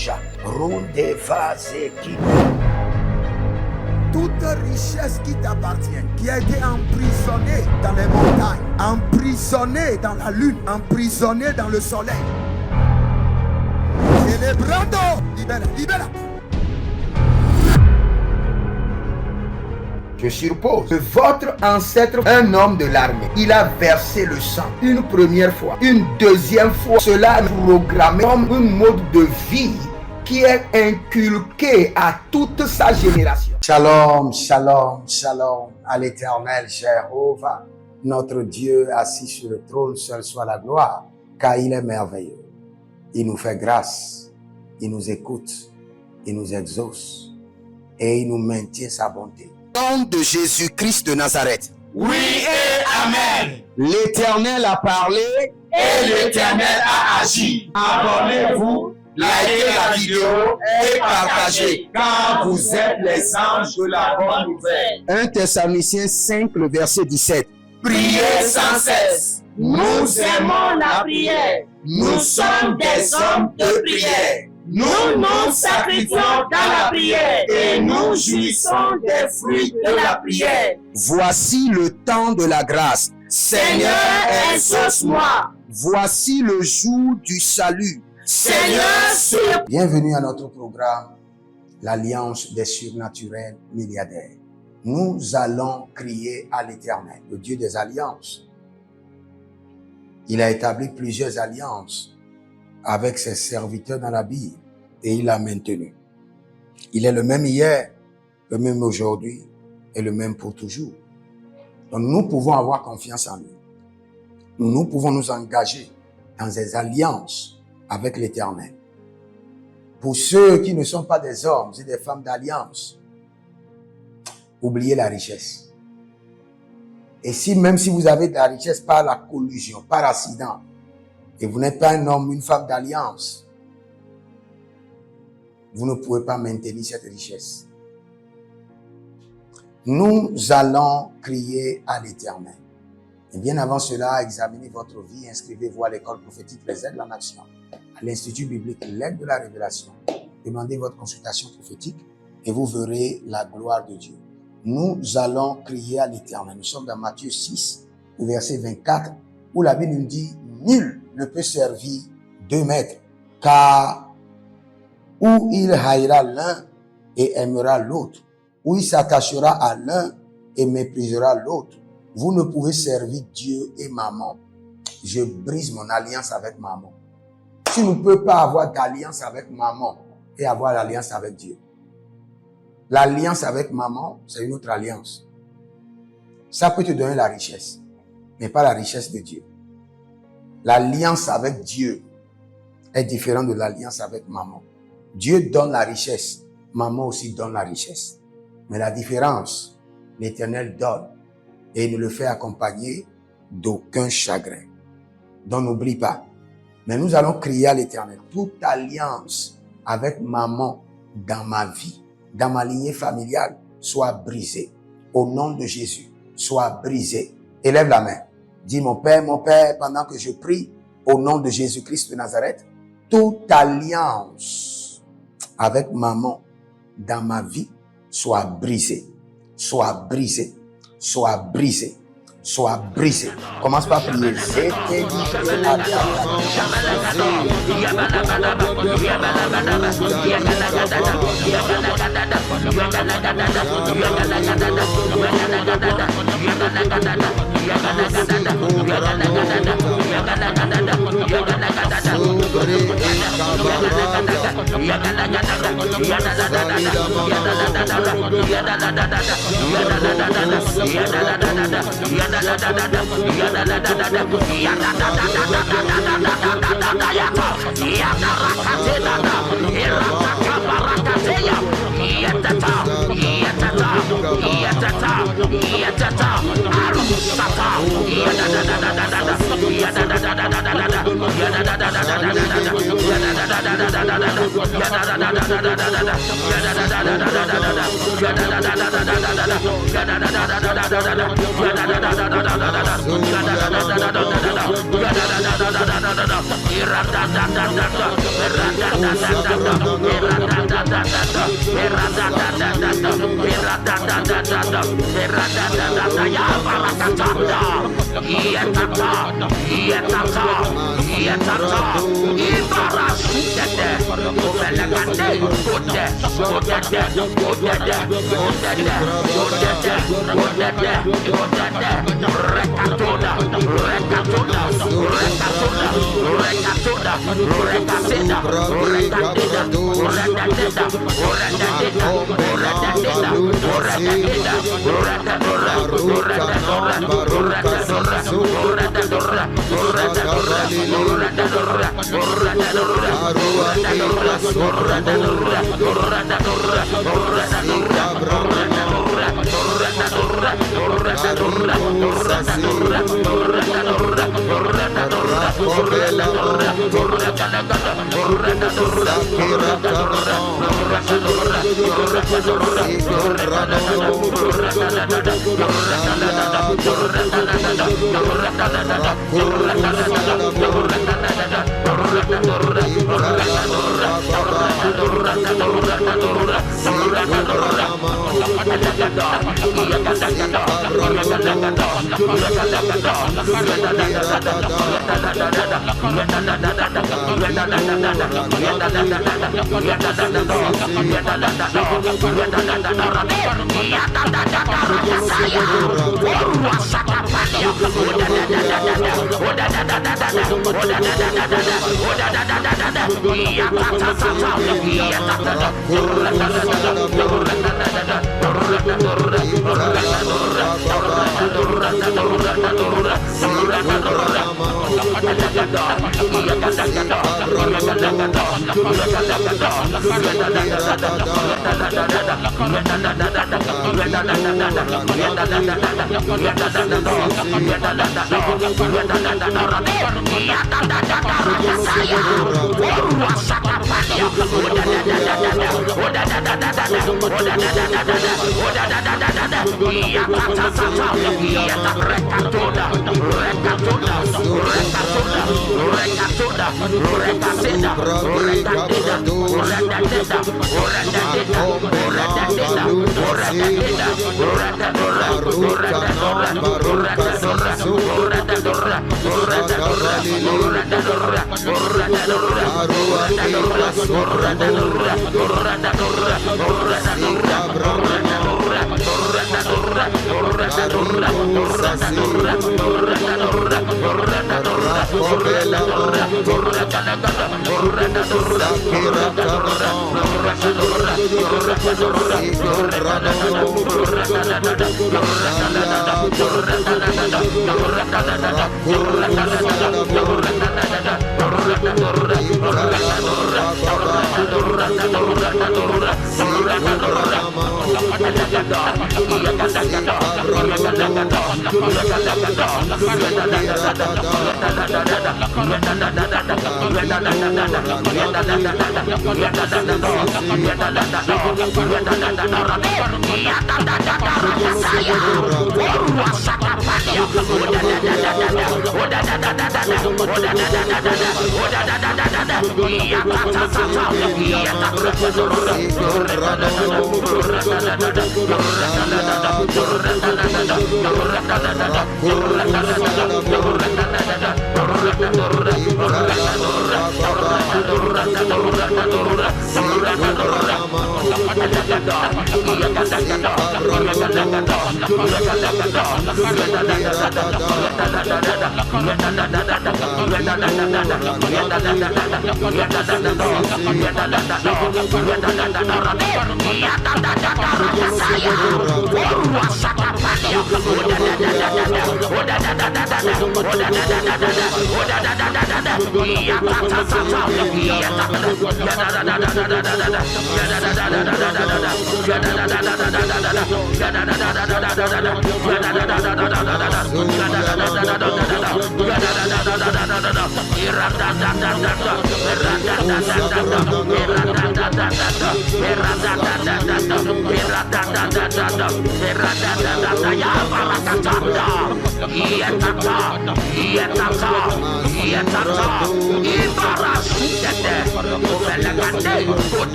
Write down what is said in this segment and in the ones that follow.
Rouja, Ronde Vazeki. Toute richesse qui t'appartient, qui a été emprisonnée dans les montagnes, emprisonnée dans la lune, emprisonnée dans le soleil. Célébrando, libère, libère. Je suppose que votre ancêtre, un homme de l'armée, il a versé le sang une première fois, une deuxième fois. Cela est programmé comme un mode de vie qui est inculqué à toute sa génération. Shalom, shalom, shalom à l'Éternel Jéhovah, notre Dieu assis sur le trône, seul soit la gloire, car il est merveilleux. Il nous fait grâce, il nous écoute, il nous exauce et il nous maintient sa bonté. Au nom de Jésus-Christ de Nazareth. Oui et Amen. L'Éternel a parlé et l'Éternel a agi. Abonnez-vous, likez la vidéo et partagez, car vous êtes les anges de la bonne nouvelle. 1 Thessaloniciens 5, le verset 17. Priez sans cesse. Nous aimons la prière. Nous sommes des hommes de prière. Nous nous sacrifions dans la prière et nous jouissons des fruits de la prière. Voici le temps de la grâce. Seigneur, exauce-moi. Voici le jour du salut. Seigneur, bienvenue à notre programme, l'Alliance des surnaturels milliardaires. Nous allons crier à l'Éternel, le Dieu des alliances. Il a établi plusieurs alliances avec ses serviteurs dans la Bible et il l'a maintenu. Il est le même hier, le même aujourd'hui et le même pour toujours. Donc nous pouvons avoir confiance en lui. Nous pouvons nous engager dans des alliances avec l'Éternel. Pour ceux qui ne sont pas des hommes et des femmes d'alliance, oubliez la richesse. Et même si vous avez de la richesse par la collusion, par accident, et vous n'êtes pas un homme, une femme d'alliance, vous ne pouvez pas maintenir cette richesse. Nous allons crier à l'Éternel. Et bien avant cela, examinez votre vie, inscrivez-vous à l'école prophétique Les Aigles en Action, à l'Institut biblique L'Aigle de la Révélation. Demandez votre consultation prophétique et vous verrez la gloire de Dieu. Nous allons crier à l'Éternel. Nous sommes dans Matthieu 6, verset 24, où la Bible nous dit « Nul ne peut servir deux maîtres, car ou il haïra l'un et aimera l'autre, ou il s'attachera à l'un et méprisera l'autre. Vous ne pouvez servir Dieu et maman. Je brise mon alliance avec maman. Tu ne peux pas avoir d'alliance avec maman et avoir l'alliance avec Dieu. L'alliance avec maman, c'est une autre alliance. Ça peut te donner la richesse, mais pas la richesse de Dieu. L'alliance avec Dieu est différente de l'alliance avec maman. Dieu donne la richesse, maman aussi donne la richesse. Mais la différence, l'Éternel donne et il ne le fait accompagner d'aucun chagrin. Donc n'oublie pas. Mais nous allons crier à l'Éternel. Toute alliance avec maman dans ma vie, dans ma lignée familiale, soit brisée. Au nom de Jésus, soit brisée. Élève la main. Dis mon Père, pendant que je prie, au nom de Jésus-Christ de Nazareth, toute alliance avec maman dans ma vie soit brisée, soit brisée, soit brisée, soit brisée. Commence par prier. Era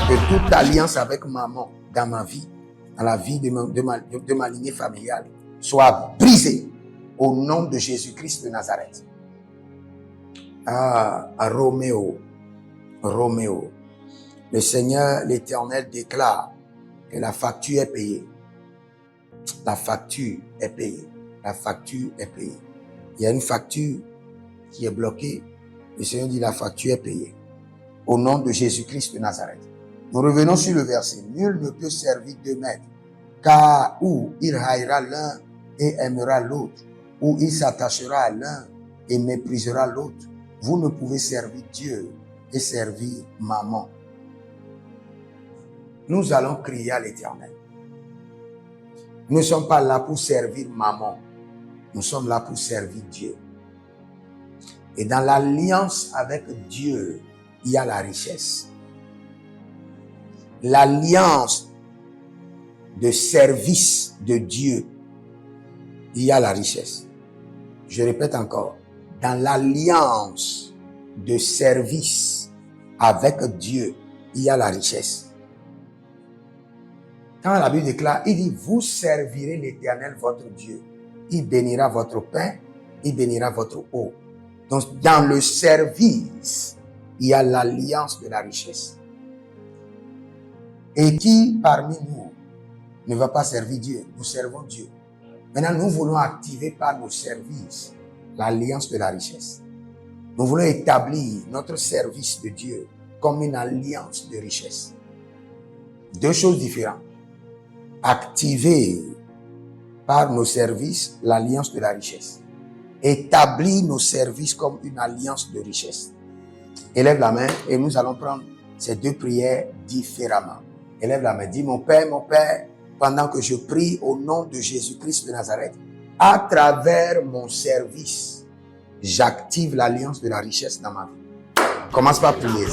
Que toute alliance avec maman dans ma vie, dans la vie de ma lignée familiale, soit brisée au nom de Jésus-Christ de Nazareth. Ah, Roméo, le Seigneur, l'Éternel déclare que la facture est payée. La facture est payée. La facture est payée. Il y a une facture qui est bloquée. Le Seigneur dit la facture est payée. Au nom de Jésus-Christ de Nazareth. Nous revenons sur le verset. Nul ne peut servir deux maîtres, car ou il haïra l'un et aimera l'autre, ou il s'attachera à l'un et méprisera l'autre. Vous ne pouvez servir Dieu et servir maman. Nous allons crier à l'Éternel. Nous ne sommes pas là pour servir maman. Nous sommes là pour servir Dieu. Et dans l'alliance avec Dieu, il y a la richesse. L'alliance de service de Dieu, il y a la richesse. Je répète encore. Dans l'alliance de service avec Dieu, il y a la richesse. Quand la Bible déclare, il dit, vous servirez l'Éternel votre Dieu. Il bénira votre pain, il bénira votre eau. Donc, dans le service, il y a l'alliance de la richesse. Et qui parmi nous ne va pas servir Dieu? Nous servons Dieu. Maintenant, nous voulons activer par nos services l'alliance de la richesse. Nous voulons établir notre service de Dieu comme une alliance de richesse. Deux choses différentes. Activer par nos services l'alliance de la richesse. Établir nos services comme une alliance de richesse. Élève la main et nous allons prendre ces deux prières différemment. Élève la main. Dis, mon Père, pendant que je prie au nom de Jésus-Christ de Nazareth, à travers mon service, j'active l'alliance de la richesse dans ma vie. Commence par prier.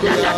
Saya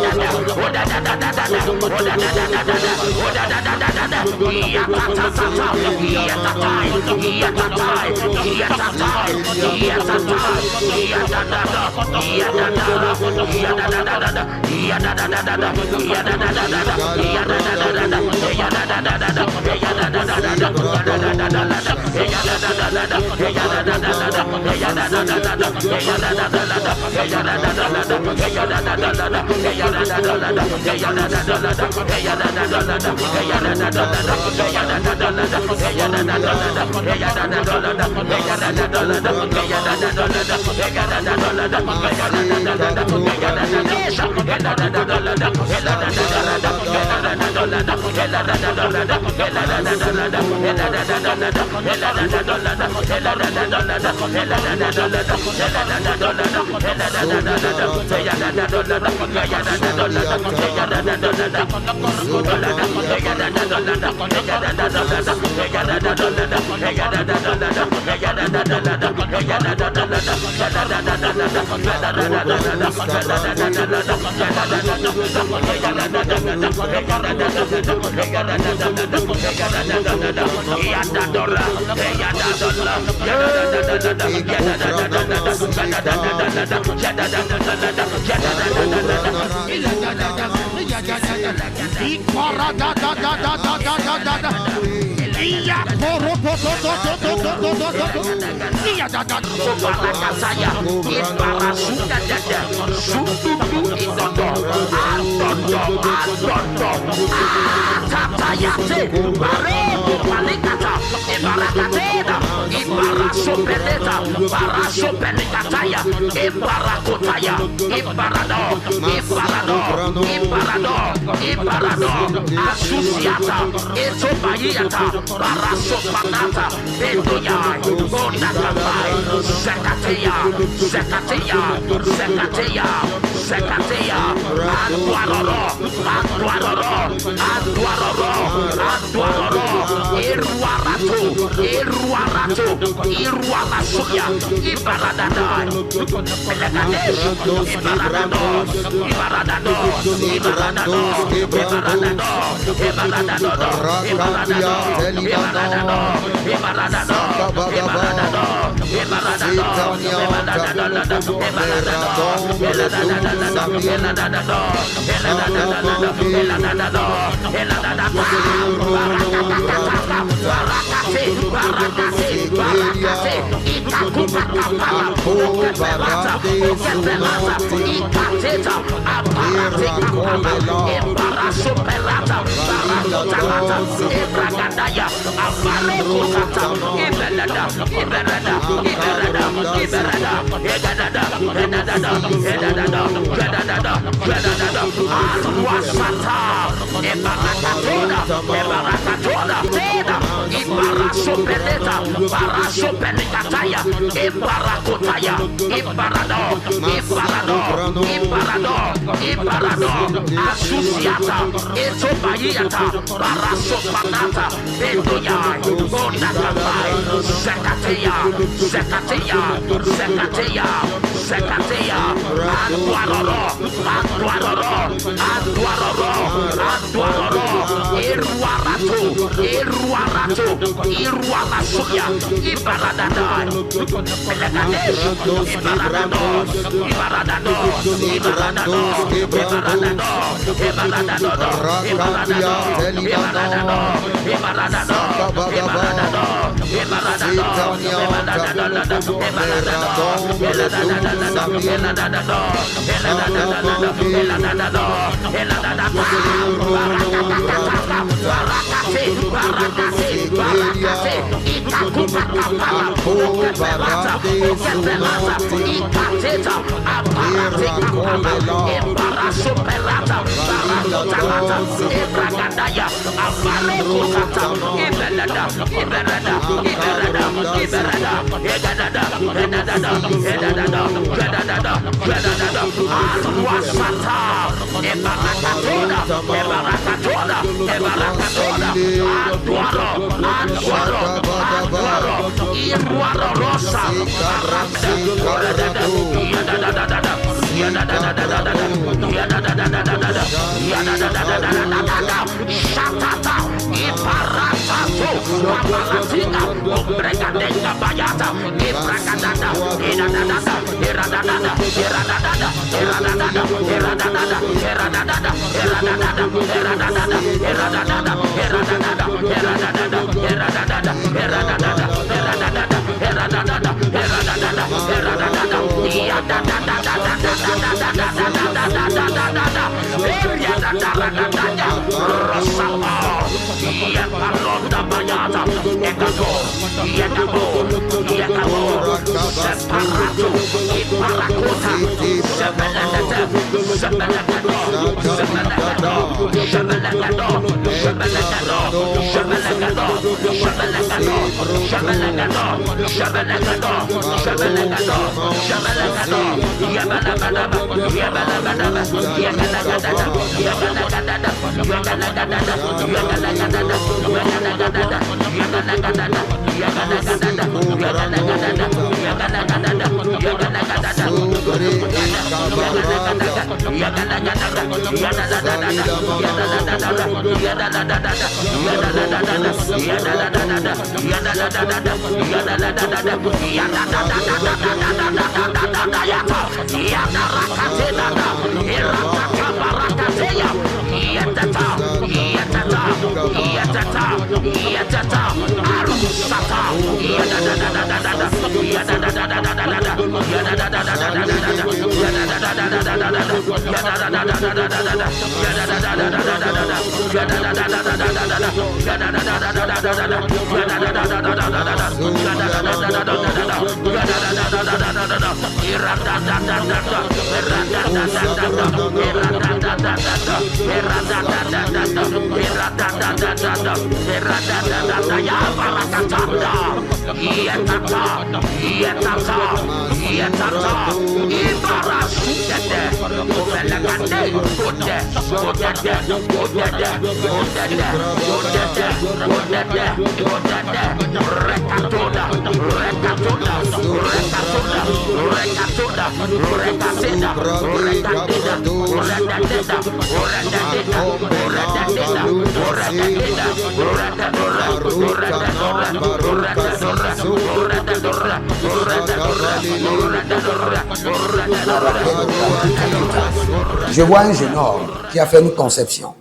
Je vois un jeune homme qui a fait une conception.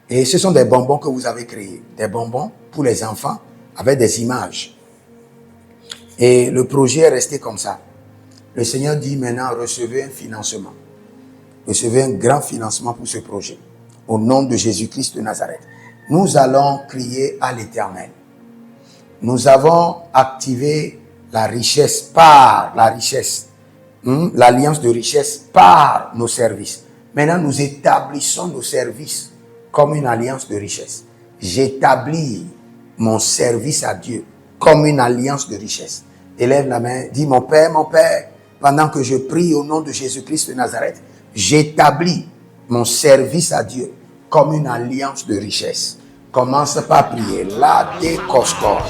Et ce sont des bonbons que vous avez créés. Des bonbons pour les enfants avec des images. Et le projet est resté comme ça. Le Seigneur dit maintenant, recevez un financement. Recevez un grand financement pour ce projet. Au nom de Jésus-Christ de Nazareth. Nous allons crier à l'Éternel. Nous avons activé la richesse par la richesse. L'alliance de richesse par nos services. Maintenant, nous établissons nos services comme une alliance de richesse. J'établis mon service à Dieu comme une alliance de richesse. Élève la main, dis mon Père, pendant que je prie au nom de Jésus-Christ de Nazareth, j'établis mon service à Dieu comme une alliance de richesse. Commence par prier. La décoscore.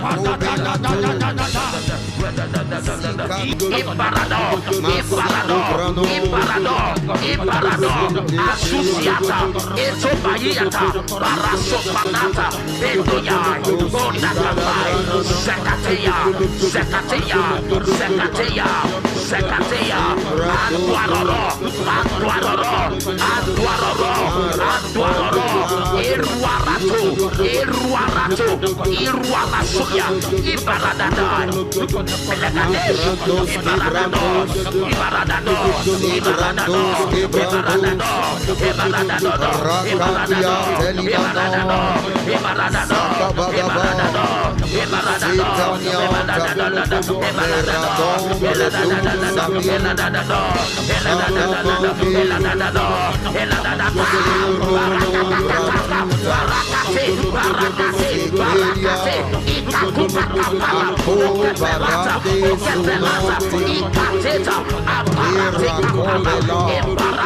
Rabba Asusiata, Etobayata, Barasopanata, Bedoya, Bonatapai, Zekatea, Zekatea, Zekatea, Zekatea, Antuaroro, Antuaroro, Antuaroro, Antuaroro, Iruarato, Iruarato, Iruarasoya, Ibaradada, Pelagadesh, Ibaradado, Ibaradado, Ibaradado, Ibaradado,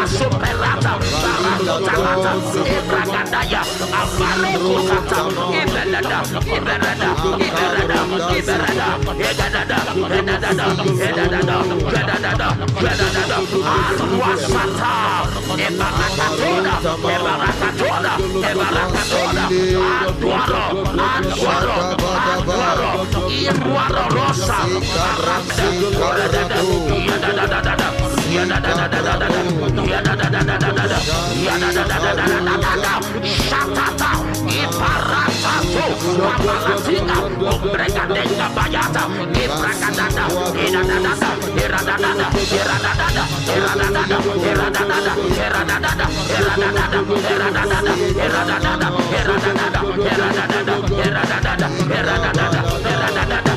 Superata, Barasotalata, Ebragadaya, Abalokotata, Iberada, Iberada, Iberada, Iberada, Edadada, Edadada, Edadada, Edadada, Edadada, Aruasata, Ebarakatoda, Ebarakatoda, Ebarakatoda, Antuaro, Antuaro, Antuaro, Iruaro Rosa, Shatata, Iparatato, Aparatina, Obregadenga Bayata, Ibragadada, Iradada, Iradada, Iradada, Iradada, Iradada, Iradada, Iradada, Iradada, Iradada, Iradada, Iradada, Iradada, Iradada,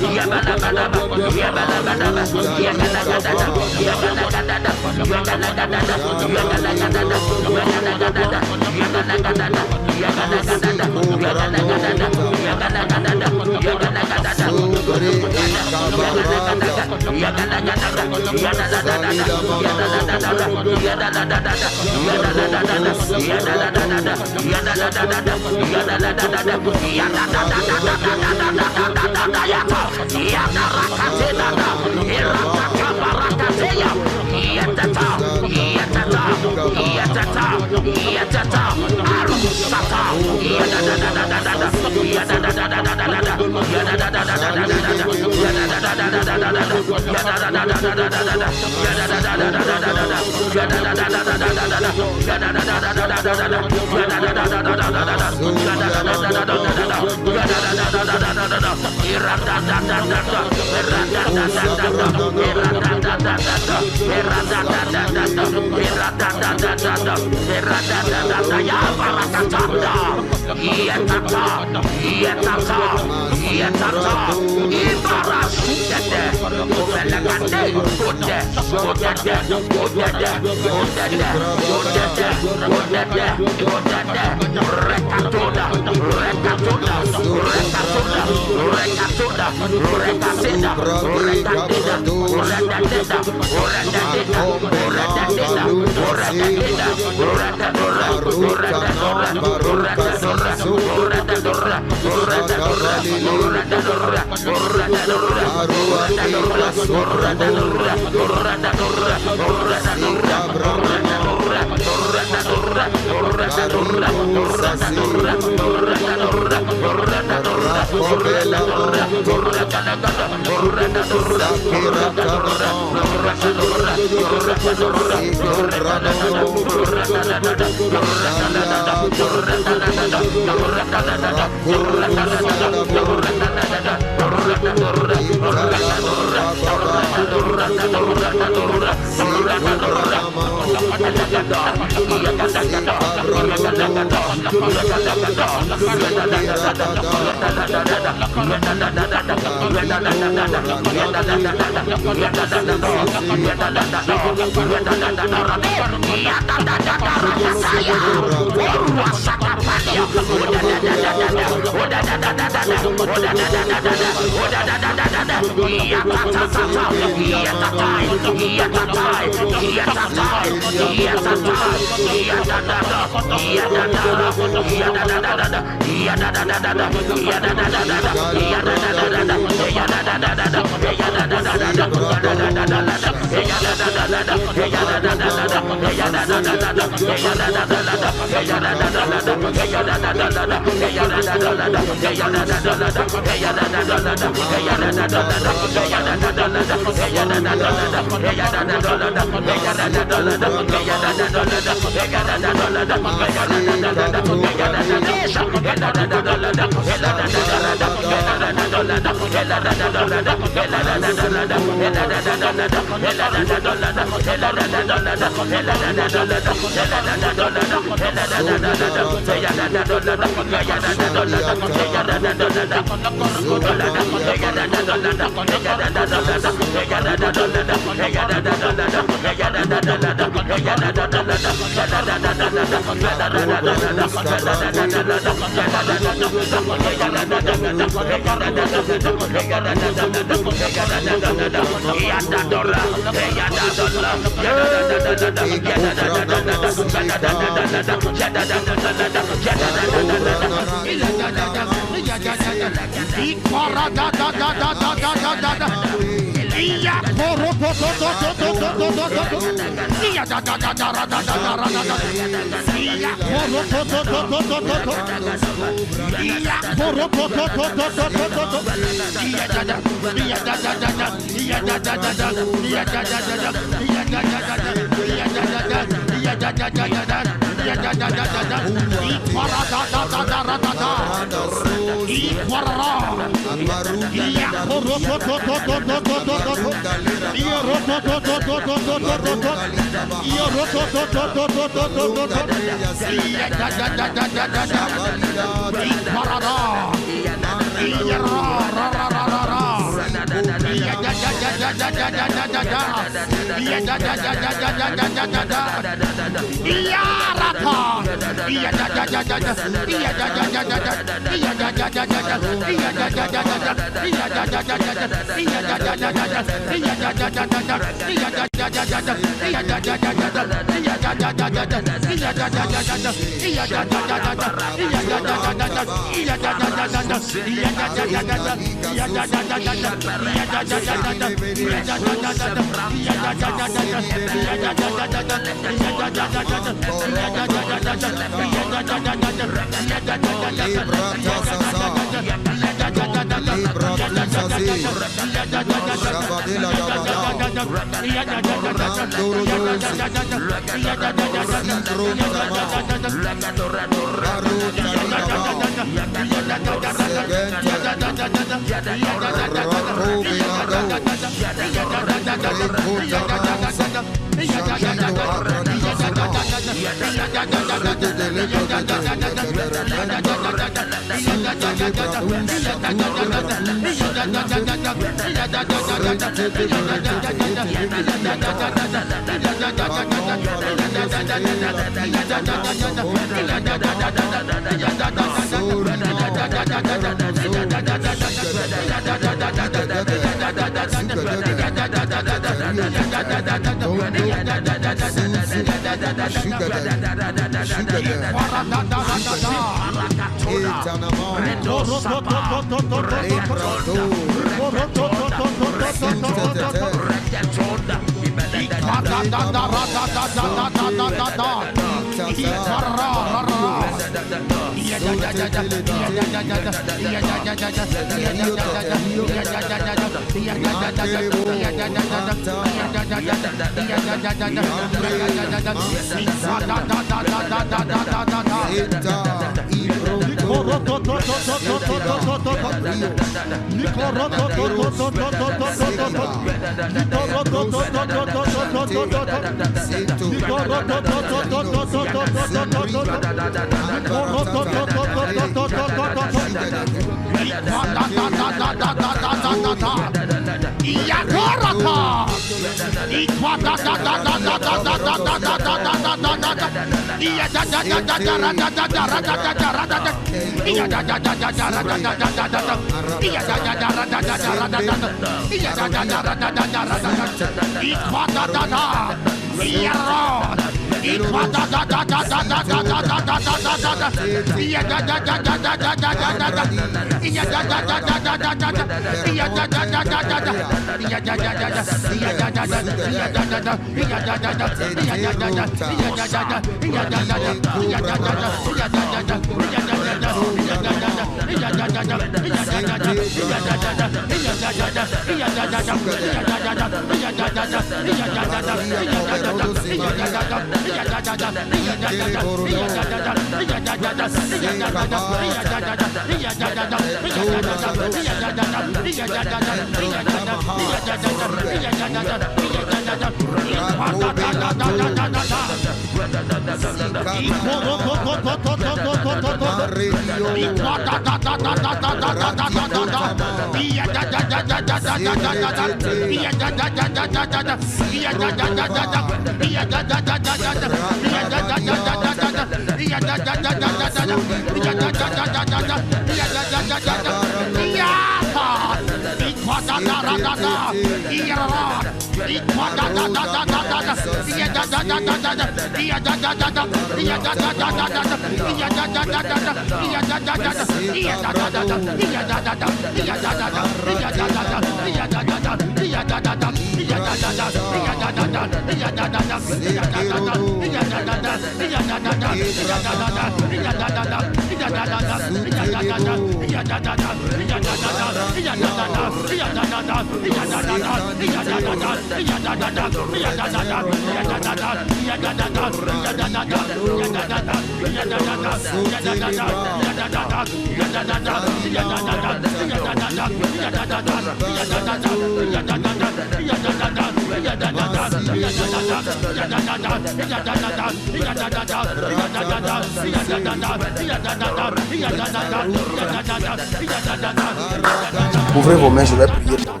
Ouvrez vos mains, je vais prier pour vous.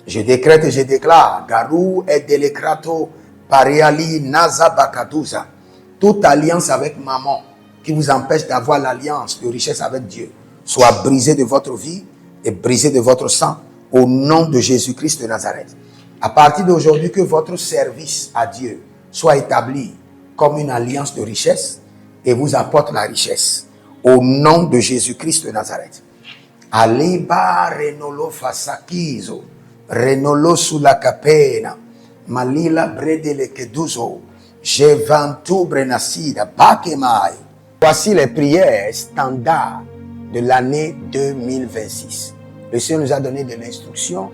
Je décrète et je déclare, Garou et Delekrato, Pariali, Naza Bakaduza, toute alliance avec maman qui vous empêche d'avoir l'alliance de richesse avec Dieu, soit brisée de votre vie et brisée de votre sang, au nom de Jésus-Christ de Nazareth. À partir d'aujourd'hui, que votre service à Dieu soit établi comme une alliance de richesse et vous apporte la richesse, au nom de Jésus-Christ de Nazareth. Aliba renolo fasakizo, renolo sulla capena, malila bredele keduzo, jevantu brenasida, bakemai. Voici les prières standards de l'année 2026. Le Seigneur nous a donné de l'instruction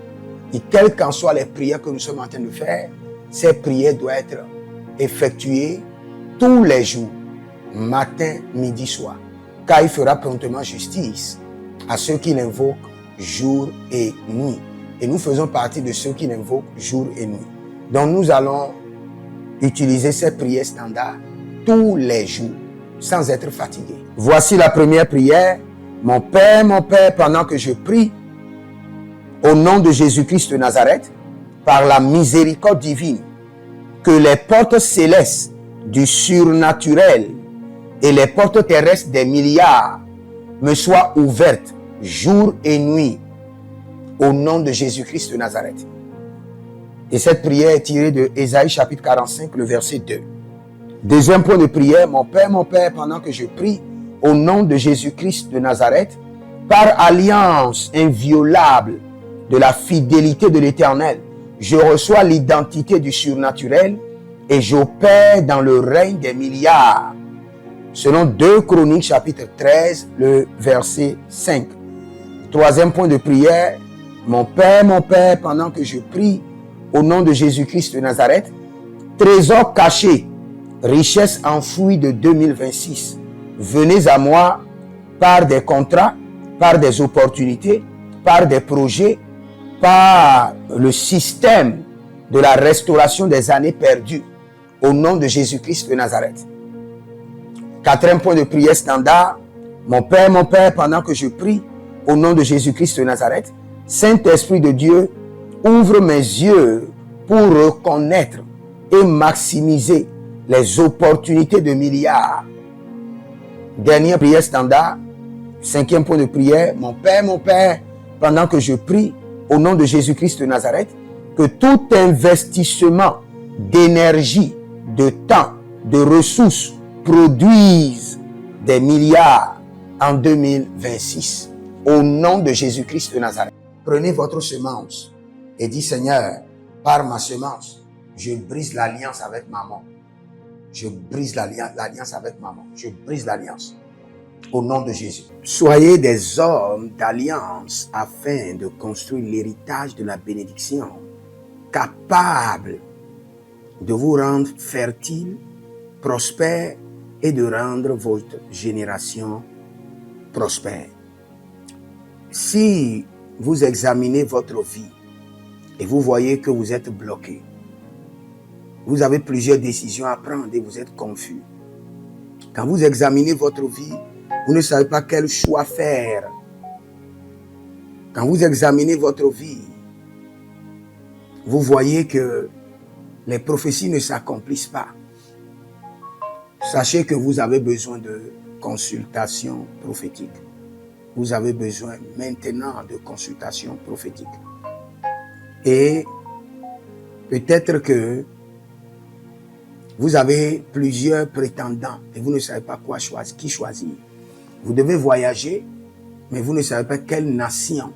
et quelles qu'en soient les prières que nous sommes en train de faire, ces prières doivent être effectuées tous les jours, matin, midi, soir. Car il fera promptement justice à ceux qui l'invoquent jour et nuit. Et nous faisons partie de ceux qui l'invoquent jour et nuit. Donc nous allons utiliser ces prières standards tous les jours, sans être fatigués. Voici la première prière. Mon Père, pendant que je prie, au nom de Jésus-Christ de Nazareth, par la miséricorde divine, que les portes célestes du surnaturel et les portes terrestres des milliards me soient ouvertes jour et nuit, au nom de Jésus-Christ de Nazareth. Et cette prière est tirée de Ésaïe chapitre 45, le verset 2. Deuxième point de prière, mon Père, pendant que je prie, au nom de Jésus-Christ de Nazareth, par alliance inviolable de la fidélité de l'Éternel, je reçois l'identité du surnaturel et j'opère dans le règne des milliards. Selon 2 Chroniques chapitre 13, le verset 5. Troisième point de prière, mon Père, pendant que je prie, au nom de Jésus-Christ de Nazareth, trésor caché, richesse enfouie de 2026, venez à moi par des contrats, par des opportunités, par des projets, par le système de la restauration des années perdues au nom de Jésus-Christ de Nazareth. Quatrième point de prière standard. Mon Père, pendant que je prie au nom de Jésus-Christ de Nazareth, Saint-Esprit de Dieu, ouvre mes yeux pour reconnaître et maximiser les opportunités de milliards. Dernière prière standard. Cinquième point de prière. Mon Père, pendant que je prie au nom de Jésus-Christ de Nazareth, que tout investissement d'énergie, de temps, de ressources produise des milliards en 2026. Au nom de Jésus-Christ de Nazareth. Prenez votre semence et dites, Seigneur, par ma semence, je brise l'alliance avec maman. Je brise l'alliance avec maman. Je brise l'alliance. Au nom de Jésus. Soyez des hommes d'alliance afin de construire l'héritage de la bénédiction, capables de vous rendre fertile, prospère et de rendre votre génération prospère. Si vous examinez votre vie et vous voyez que vous êtes bloqué, vous avez plusieurs décisions à prendre et vous êtes confus. Quand vous examinez votre vie, vous ne savez pas quel choix faire. Quand vous examinez votre vie, vous voyez que les prophéties ne s'accomplissent pas. Sachez que vous avez besoin de consultation prophétique. Vous avez besoin maintenant de consultation prophétique. Et peut-être que vous avez plusieurs prétendants et vous ne savez pas qui choisir. Vous devez voyager, mais vous ne savez pas quelle nation.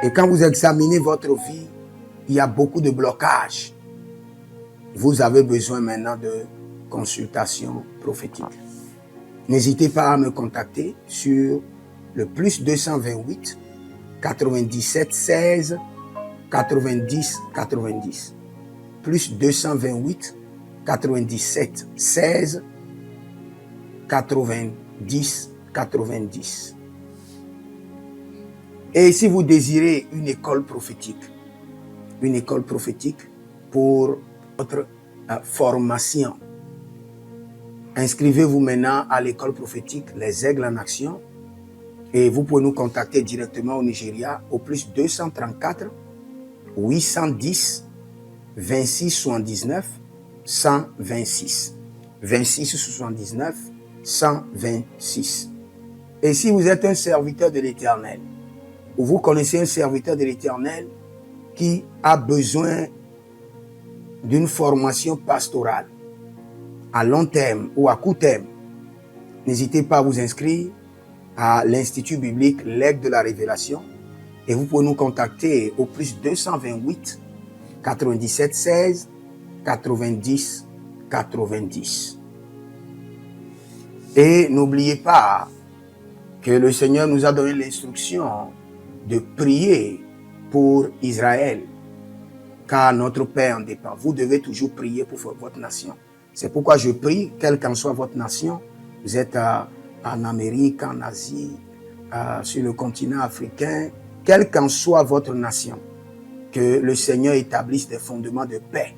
Et quand vous examinez votre vie, il y a beaucoup de blocages. Vous avez besoin maintenant de consultation prophétique. N'hésitez pas à me contacter sur le plus 228 97 16 90 90. Plus 228 97 16 90 90. Et si vous désirez une école prophétique pour votre formation, inscrivez-vous maintenant à l'école prophétique Les Aigles en Action et vous pouvez nous contacter directement au Nigeria au plus 234 810 26 79 126. 26 79 126. Et si vous êtes un serviteur de l'Éternel, ou vous connaissez un serviteur de l'Éternel qui a besoin d'une formation pastorale à long terme ou à court terme, n'hésitez pas à vous inscrire à l'Institut biblique L'Aigle de la Révélation et vous pouvez nous contacter au plus 228 97 16 90 90. Et n'oubliez pas que le Seigneur nous a donné l'instruction de prier pour Israël, car notre paix en dépend. Vous devez toujours prier pour votre nation. C'est pourquoi je prie, quelle qu'en soit votre nation, vous êtes en Amérique, en Asie, sur le continent africain, quelle qu'en soit votre nation, que le Seigneur établisse des fondements de paix,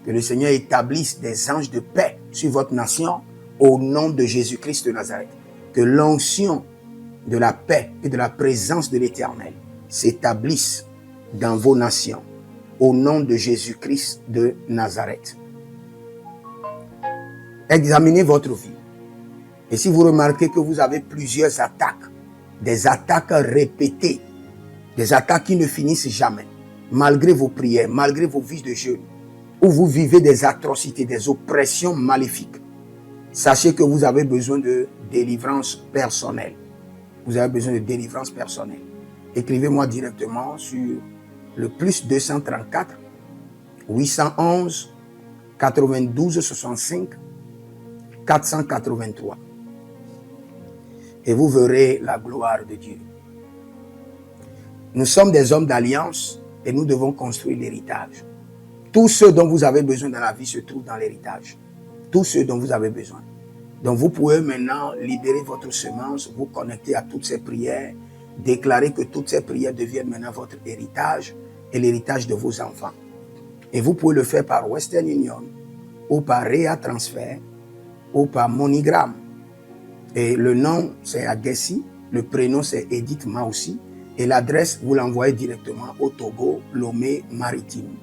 que le Seigneur établisse des anges de paix sur votre nation au nom de Jésus-Christ de Nazareth. Que l'onction de la paix et de la présence de l'Éternel s'établisse dans vos nations au nom de Jésus-Christ de Nazareth. Examinez votre vie. Et si vous remarquez que vous avez plusieurs attaques, des attaques répétées, des attaques qui ne finissent jamais, malgré vos prières, malgré vos vies de jeûne, où vous vivez des atrocités, des oppressions maléfiques, sachez que vous avez besoin de délivrance personnelle. Vous avez besoin de délivrance personnelle. Écrivez-moi directement sur le plus 234 811 92 65 483. Et vous verrez la gloire de Dieu. Nous sommes des hommes d'alliance et nous devons construire l'héritage. Tout ce dont vous avez besoin dans la vie se trouve dans l'héritage. Tout ce dont vous avez besoin. Donc vous pouvez maintenant libérer votre semence, vous connecter à toutes ces prières, déclarer que toutes ces prières deviennent maintenant votre héritage et l'héritage de vos enfants. Et vous pouvez le faire par Western Union ou par Rea Transfer ou par MoneyGram. Et le nom c'est Agessi, le prénom c'est Edith Maussi et l'adresse vous l'envoyez directement au Togo, Lomé Maritime.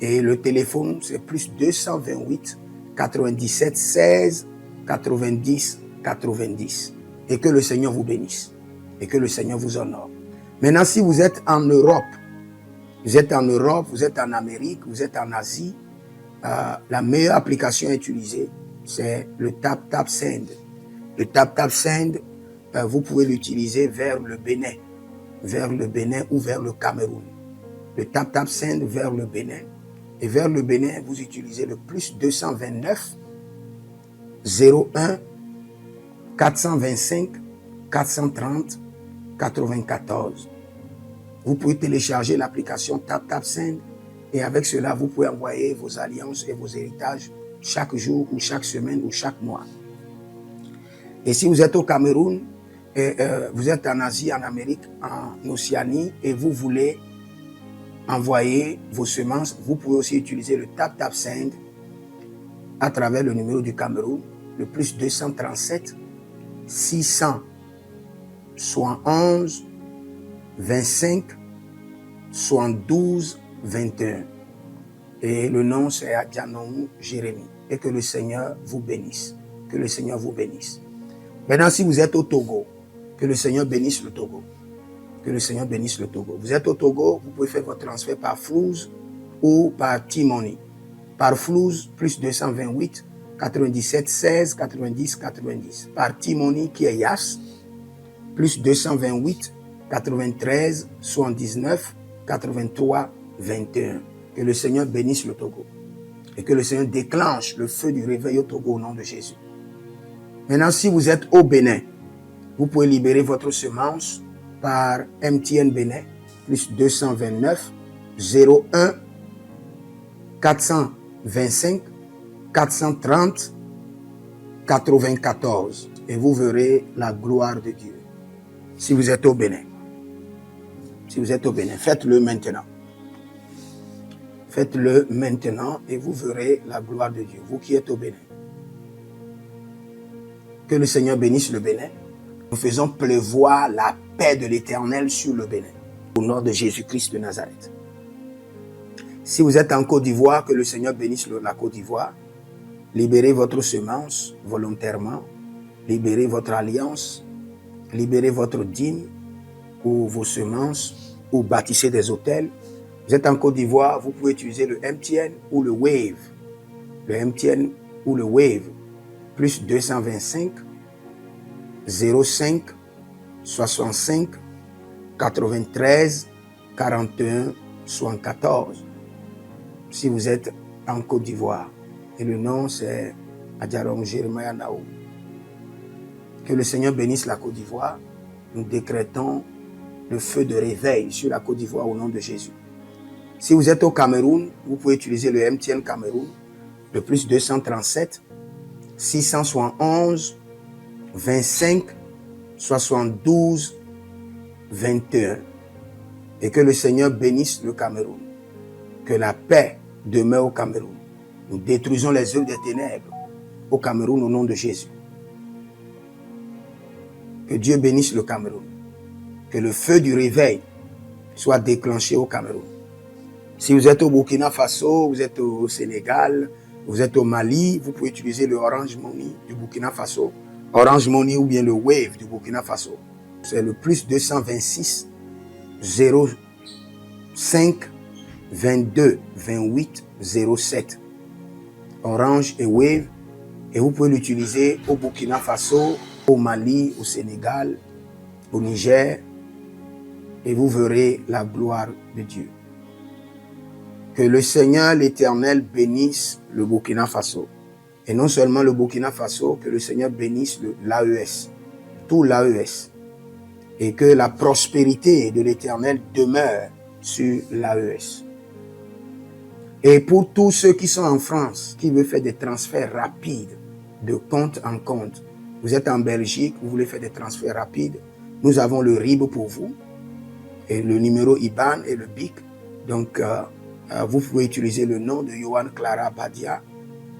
Et le téléphone c'est plus 228 97 16 90 90. Et que le Seigneur vous bénisse et que le Seigneur vous honore. Maintenant, si vous êtes en Europe, vous êtes en Amérique, vous êtes en Asie, la meilleure application à utiliser, c'est le TapTapSend. Le TapTapSend, vous pouvez l'utiliser vers le Bénin ou vers le Cameroun. Le TapTapSend vers le Bénin. Et vers le Bénin, vous utilisez le plus 229 01 425 430 94. Vous pouvez télécharger l'application TapTapSend et avec cela, vous pouvez envoyer vos alliances et vos héritages chaque jour ou chaque semaine ou chaque mois. Et si vous êtes au Cameroun, vous êtes en Asie, en Amérique, en Océanie et vous voulez envoyer vos semences, vous pouvez aussi utiliser le TapTapSend à travers le numéro du Cameroun, le plus 237 671 25 72 21. Et le nom c'est Adjanou Jérémie. Et que le Seigneur vous bénisse. Que le Seigneur vous bénisse. Maintenant, si vous êtes au Togo, que le Seigneur bénisse le Togo. Que le Seigneur bénisse le Togo. Vous êtes au Togo, vous pouvez faire votre transfert par Flouz ou par T-Money. Par Flouz, plus 228 97 16 90 90. Par T-Money qui est Yas, plus 228 93 79 83 21. Que le Seigneur bénisse le Togo. Et que le Seigneur déclenche le feu du réveil au Togo au nom de Jésus. Maintenant, si vous êtes au Bénin, vous pouvez libérer votre semence par MTN Bénin, plus 229 01 425 430 94. Et vous verrez la gloire de Dieu. Si vous êtes au Bénin. Si vous êtes au Bénin, faites-le maintenant. Faites-le maintenant et vous verrez la gloire de Dieu. Vous qui êtes au Bénin. Que le Seigneur bénisse le Bénin. Nous faisons pleuvoir la paix de l'Éternel sur le Bénin. Au nom de Jésus-Christ de Nazareth. Si vous êtes en Côte d'Ivoire, que le Seigneur bénisse la Côte d'Ivoire. Libérez votre semence volontairement. Libérez votre alliance. Libérez votre dîme ou vos semences ou bâtissez des hôtels. Vous êtes en Côte d'Ivoire, vous pouvez utiliser le MTN ou le Wave. Le MTN ou le Wave. Plus 225 05 65 93 41 74. Si vous êtes en Côte d'Ivoire. Et le nom c'est Adjarom Jeremiah Naou. Que le Seigneur bénisse la Côte d'Ivoire. Nous décrétons le feu de réveil sur la Côte d'Ivoire au nom de Jésus. Si vous êtes au Cameroun, vous pouvez utiliser le MTN Cameroun, le plus 237 671 25 72 21. Et que le Seigneur bénisse le Cameroun. Que la paix demeure au Cameroun. Nous détruisons les œuvres des ténèbres au Cameroun au nom de Jésus. Que Dieu bénisse le Cameroun. Que le feu du réveil soit déclenché au Cameroun. Si vous êtes au Burkina Faso, vous êtes au Sénégal, vous êtes au Mali, vous pouvez utiliser le Orange Money du Burkina Faso. Orange Money ou bien le Wave du Burkina Faso. C'est le plus 226 05 22 28 07. Orange et Wave. Et vous pouvez l'utiliser au Burkina Faso, au Mali, au Sénégal, au Niger. Et vous verrez la gloire de Dieu. Que le Seigneur, l'Éternel, bénisse le Burkina Faso. Et non seulement le Burkina Faso, que le Seigneur bénisse l'AES, tout l'AES. Et que la prospérité de l'Éternel demeure sur l'AES. Et pour tous ceux qui sont en France, qui veulent faire des transferts rapides de compte en compte. Vous êtes en Belgique, vous voulez faire des transferts rapides. Nous avons le RIB pour vous, et le numéro IBAN et le BIC. Donc, vous pouvez utiliser le nom de Yohan Clara Badia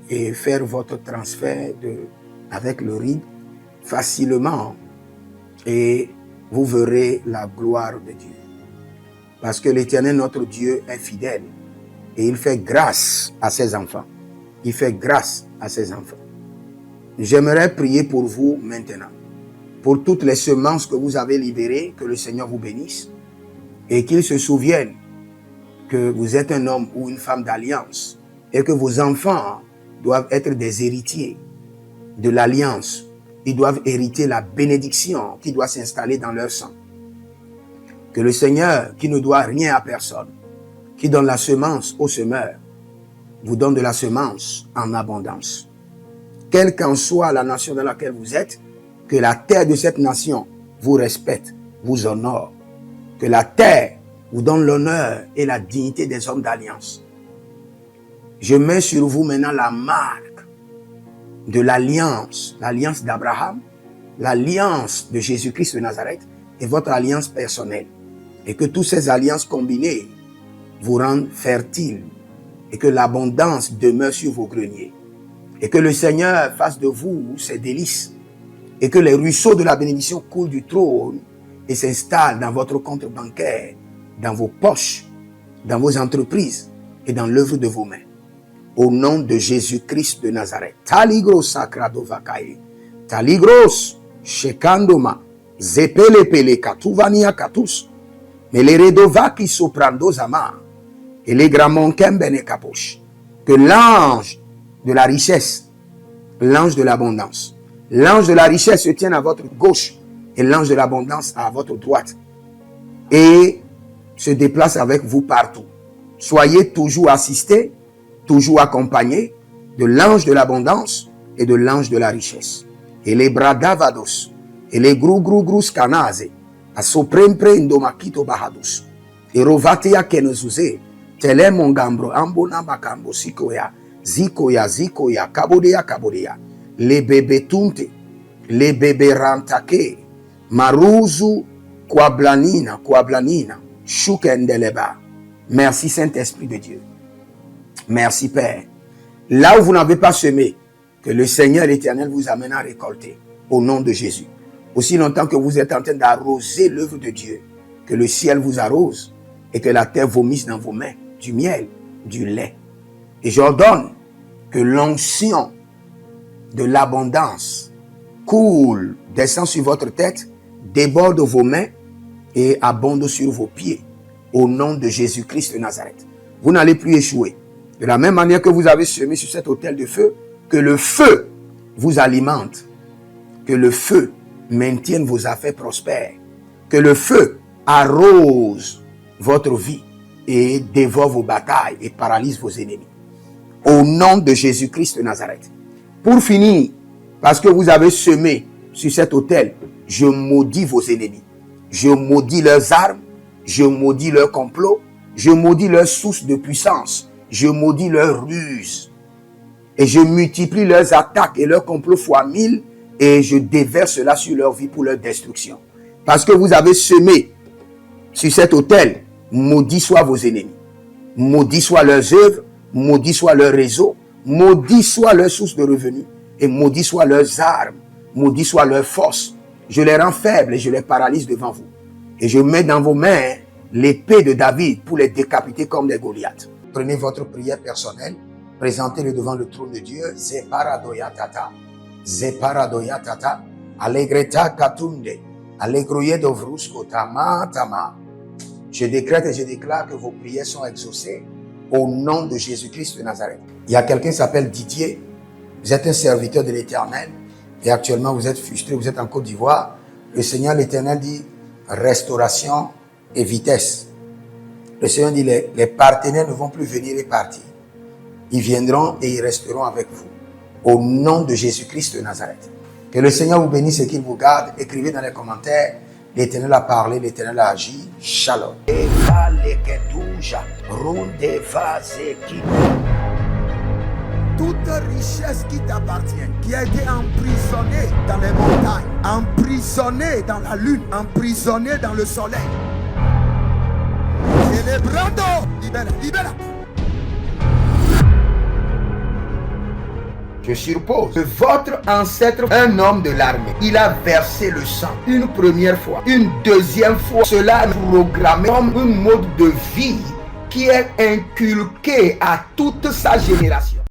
et faire votre transfert avec le RIB facilement. Et vous verrez la gloire de Dieu. Parce que l'Éternel, notre Dieu, est fidèle. Et il fait grâce à ses enfants. Il fait grâce à ses enfants. J'aimerais prier pour vous maintenant. Pour toutes les semences que vous avez libérées, que le Seigneur vous bénisse. Et qu'il se souvienne que vous êtes un homme ou une femme d'alliance. Et que vos enfants doivent être des héritiers de l'alliance. Ils doivent hériter la bénédiction qui doit s'installer dans leur sang. Que le Seigneur, qui ne doit rien à personne, qui donne la semence au semeur, vous donne de la semence en abondance. Quelle qu'en soit la nation dans laquelle vous êtes, que la terre de cette nation vous respecte, vous honore. Que la terre vous donne l'honneur et la dignité des hommes d'alliance. Je mets sur vous maintenant la marque de l'alliance d'Abraham, l'alliance de Jésus-Christ de Nazareth et votre alliance personnelle. Et que toutes ces alliances combinées vous rendent fertiles et que l'abondance demeure sur vos greniers. Et que le Seigneur fasse de vous ses délices et que les ruisseaux de la bénédiction coulent du trône et s'installent dans votre compte bancaire, dans vos poches, dans vos entreprises et dans l'œuvre de vos mains. Au nom de Jésus-Christ de Nazareth. Taligros sacrado vakae. Taligros shekandoma. Zepelepele katuvania katus. Meleredova ki soprando zama. Et les gramons kembene kaposh. Que l'ange de la richesse, l'ange de l'abondance, l'ange de la richesse se tienne à votre gauche et l'ange de l'abondance à votre droite. Et se déplace avec vous partout. Soyez toujours assistés, toujours accompagné de l'ange de l'abondance et de l'ange de la richesse. Et les bradavados, et les grou scanase, a soprempre indomakito bahadus, et rovatea kenezuze, tele mongambro, ambona makambo sikoya, zikoya, kabodea, les bébés tunte, les bébés rantake, maruzu, kwablanina, shukendeleba. Merci Saint-Esprit de Dieu. Merci Père. Là où vous n'avez pas semé, que le Seigneur l'Éternel vous amène à récolter. Au nom de Jésus. Aussi longtemps que vous êtes en train d'arroser l'œuvre de Dieu, que le ciel vous arrose et que la terre vomisse dans vos mains du miel, du lait. Et j'ordonne que l'onction de l'abondance coule, descend sur votre tête, déborde vos mains et abonde sur vos pieds. Au nom de Jésus-Christ de Nazareth. Vous n'allez plus échouer. De la même manière que vous avez semé sur cet autel de feu, que le feu vous alimente, que le feu maintienne vos affaires prospères, que le feu arrose votre vie et dévore vos batailles et paralyse vos ennemis. Au nom de Jésus-Christ de Nazareth. Pour finir, parce que vous avez semé sur cet autel, je maudis vos ennemis. Je maudis leurs armes, je maudis leurs complots, je maudis leurs sources de puissance, je maudis leurs ruses. Et je multiplie leurs attaques et leurs complots fois 1000 et je déverse cela sur leur vie pour leur destruction. Parce que vous avez semé sur cet autel, maudit soient vos ennemis, maudit soient leurs œuvres, maudit soit leur réseau, maudit soit leur source de revenus et maudit soient leurs armes, maudit soit leur force. Je les rends faibles et je les paralyse devant vous. Et je mets dans vos mains l'épée de David pour les décapiter comme des Goliaths. Prenez votre prière personnelle, présentez-le devant le trône de Dieu. Zeparadoyatata, Zeparadoyatata, Allegreta katunde, Allegroye dovrusko tama. Je décrète et je déclare que vos prières sont exaucées au nom de Jésus-Christ de Nazareth. Il y a quelqu'un qui s'appelle Didier. Vous êtes un serviteur de l'Éternel et actuellement vous êtes frustré, vous êtes en Côte d'Ivoire. Le Seigneur l'Éternel dit restauration et vitesse. Le Seigneur dit les partenaires ne vont plus venir et partir. Ils viendront et ils resteront avec vous. Au nom de Jésus-Christ de Nazareth. Que le Seigneur vous bénisse et qu'il vous garde. Écrivez dans les commentaires. L'Éternel a parlé, l'Éternel a agi. Shalom. toute richesse qui t'appartient, qui a été emprisonnée dans les montagnes, emprisonnée dans la lune, emprisonnée dans le soleil. Célébrando, libère, libère. Je suppose que votre ancêtre, un homme de l'armée, il a versé le sang une première fois, une deuxième fois. Cela est programmé comme un mode de vie qui est inculqué à toute sa génération.